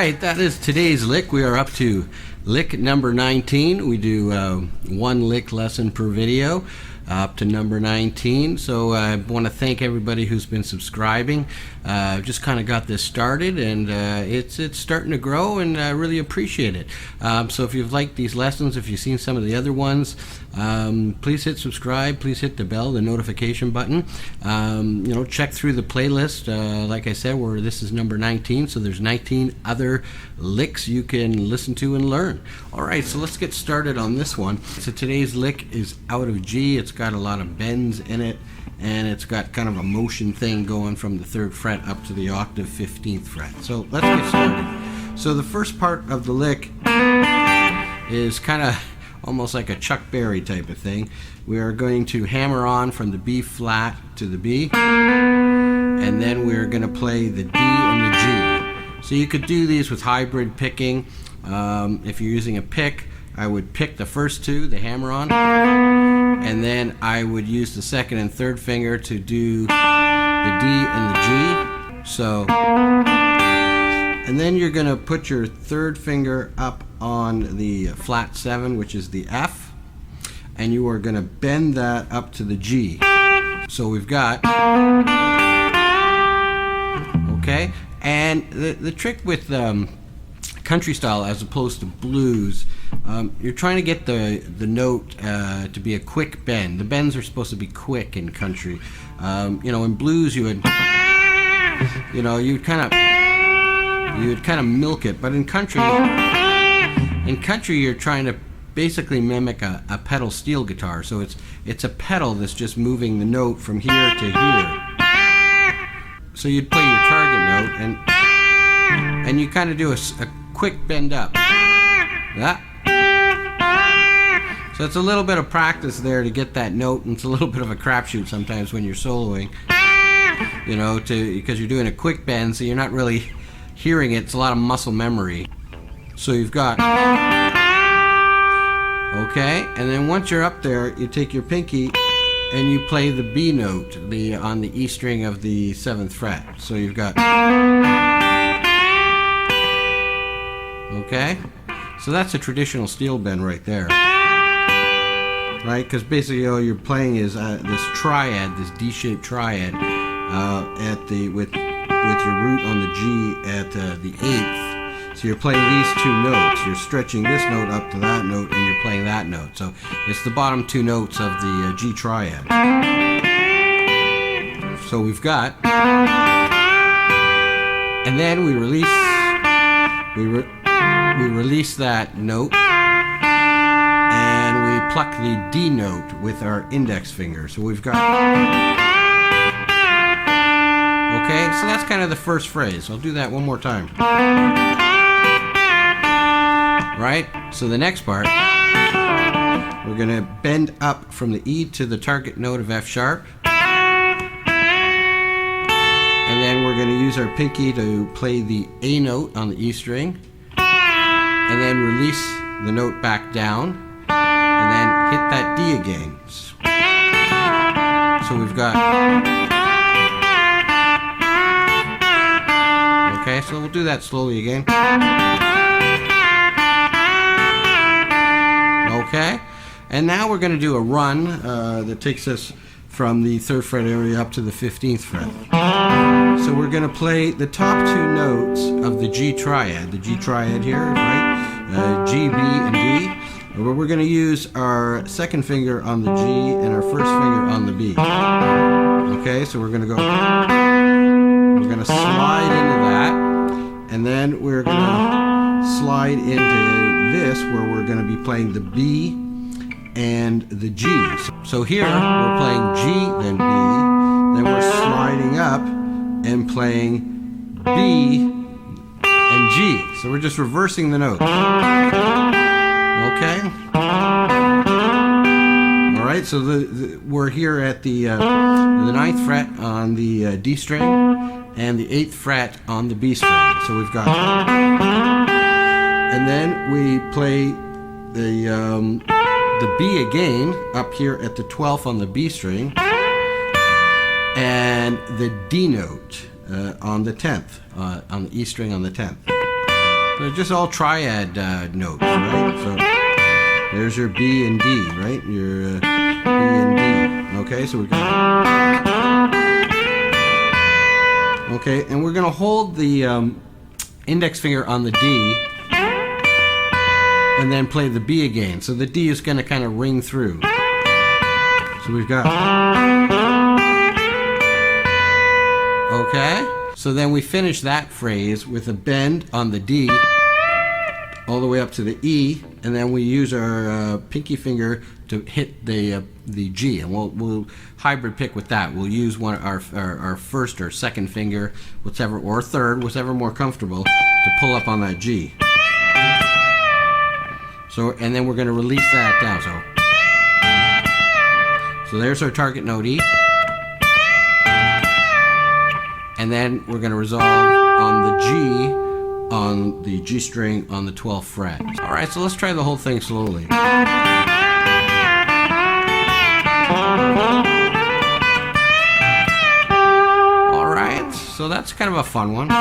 right, that is today's lick. We are up to lick number 19. We do one lick lesson per video, up to number 19. So I want to thank everybody who's been subscribing. Just kind of got this started, and it's starting to grow, and I really appreciate it. So if you've liked these lessons, if you've seen some of the other ones, please hit subscribe, please hit the bell, the notification button. Check through the playlist. Like I said, this is number 19, so there's 19 other licks you can listen to and learn. All right, so let's get started on this one. So today's lick is out of G. It's got a lot of bends in it, and it's got kind of a motion thing going from the 3rd fret up to the octave 15th fret. So let's get started. So the first part of the lick is kind of almost like a Chuck Berry type of thing. We are going to hammer on from the B flat to the B, and then we're going to play the D and the G. So you could do these with hybrid picking. If you're using a pick, I would pick the first two, the hammer on, and then I would use the 2nd and 3rd finger to do the D and the G. So, and then you're going to put your 3rd finger up on the flat 7, which is the F, and you are going to bend that up to the G. So we've got, okay, and the trick with country style as opposed to blues, you're trying to get the note to be a quick bend. The bends are supposed to be quick in country. In blues you would kind of milk it, but in country you're trying to basically mimic a pedal steel guitar. So it's a pedal that's just moving the note from here to here. So you'd play your target note, and you kind of do a quick bend up. That. So it's a little bit of practice there to get that note, and it's a little bit of a crapshoot sometimes when you're soloing, because you're doing a quick bend, so you're not really hearing it. It's a lot of muscle memory. So you've got, okay, and then once you're up there, you take your pinky and you play the B note on the E string of the 7th fret. So you've got, okay, so that's a traditional steel bend right there, right? Because basically all you're playing is this triad, this D-shaped triad, with your root on the G at the 8th. So you're playing these two notes. You're stretching this note up to that note, and you're playing that note. So it's the bottom two notes of the G triad. So we've got, and then we release that note, and we pluck the D note with our index finger. So we've got, okay, so that's kind of the first phrase. I'll do that one more time. Right? So the next part, we're going to bend up from the E to the target note of F sharp, and then we're going to use our pinky to play the A note on the E string, and then release the note back down, and then hit that D again. So we've got, okay, so we'll do that slowly again. Okay, and now we're going to do a run that takes us from the 3rd fret area up to the 15th fret. So we're going to play the top two notes of the G triad here, right? G, B, and D. Where we're going to use our 2nd finger on the G and our 1st finger on the B. Okay, so we're going to slide into that, and then we're going to slide into this, where we're going to be playing the B and the G. So here we're playing G, then B, then we're sliding up and playing B and G. So we're just reversing the note. Okay. All right. So we're here at the 9th fret on the D string and the 8th fret on the B string. So we've got, and then we play the B again up here at the 12th on the B string, and the D note on the 10th, on the E string on the 10th. So just all triad notes, right? So there's your B and D, right? Your B and D. Okay, so we're gonna. Okay, and we're gonna hold the index finger on the D, and then play the B again. So the D is gonna kind of ring through. So we've got. Okay, so then we finish that phrase with a bend on the D all the way up to the E, and then we use our pinky finger to hit the G, and we'll hybrid pick with that. We'll use our first or second finger, whichever, or third, whichever more comfortable, to pull up on that G. So, and then we're going to release that down. So there's our target note E. And then we're going to resolve on the G string on the 12th fret. All right, so let's try the whole thing slowly. All right, so that's kind of a fun one. All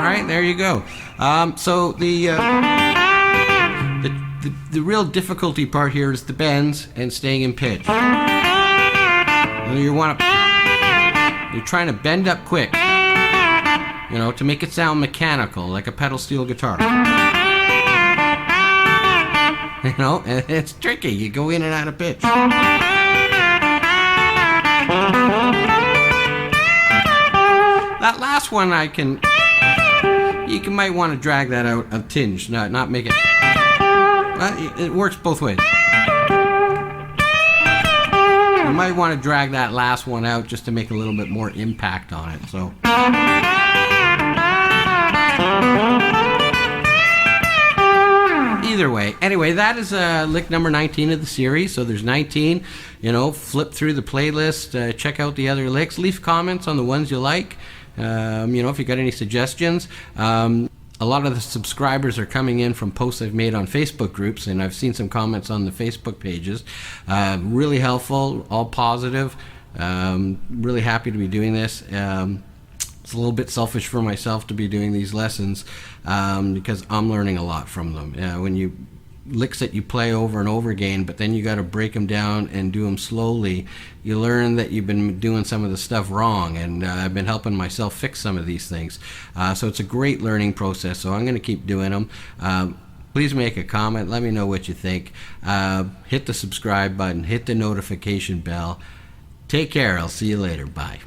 right, there you go. So the real difficulty part here is the bends and staying in pitch. You're trying to bend up quick, you know, to make it sound mechanical, like a pedal steel guitar. You know, and it's tricky. You go in and out of pitch. That last one you might want to drag that out a tinge, not make it. It works both ways. You might want to drag that last one out just to make a little bit more impact on it. So. Either way. Anyway, that is lick number 19 of the series. So there's 19. You know, flip through the playlist, check out the other licks, leave comments on the ones you like. You know, if you got any suggestions. A lot of the subscribers are coming in from posts I've made on Facebook groups, and I've seen some comments on the Facebook pages. Really helpful, all positive. Really happy to be doing this. It's a little bit selfish for myself to be doing these lessons because I'm learning a lot from them. When you licks that you play over and over again, but then you got to break them down and do them slowly, you learn that you've been doing some of the stuff wrong, and I've been helping myself fix some of these things. So it's a great learning process, so I'm going to keep doing them. Please make a comment, let me know what you think. Hit the subscribe button, hit the notification bell. Take care, I'll see you later, bye.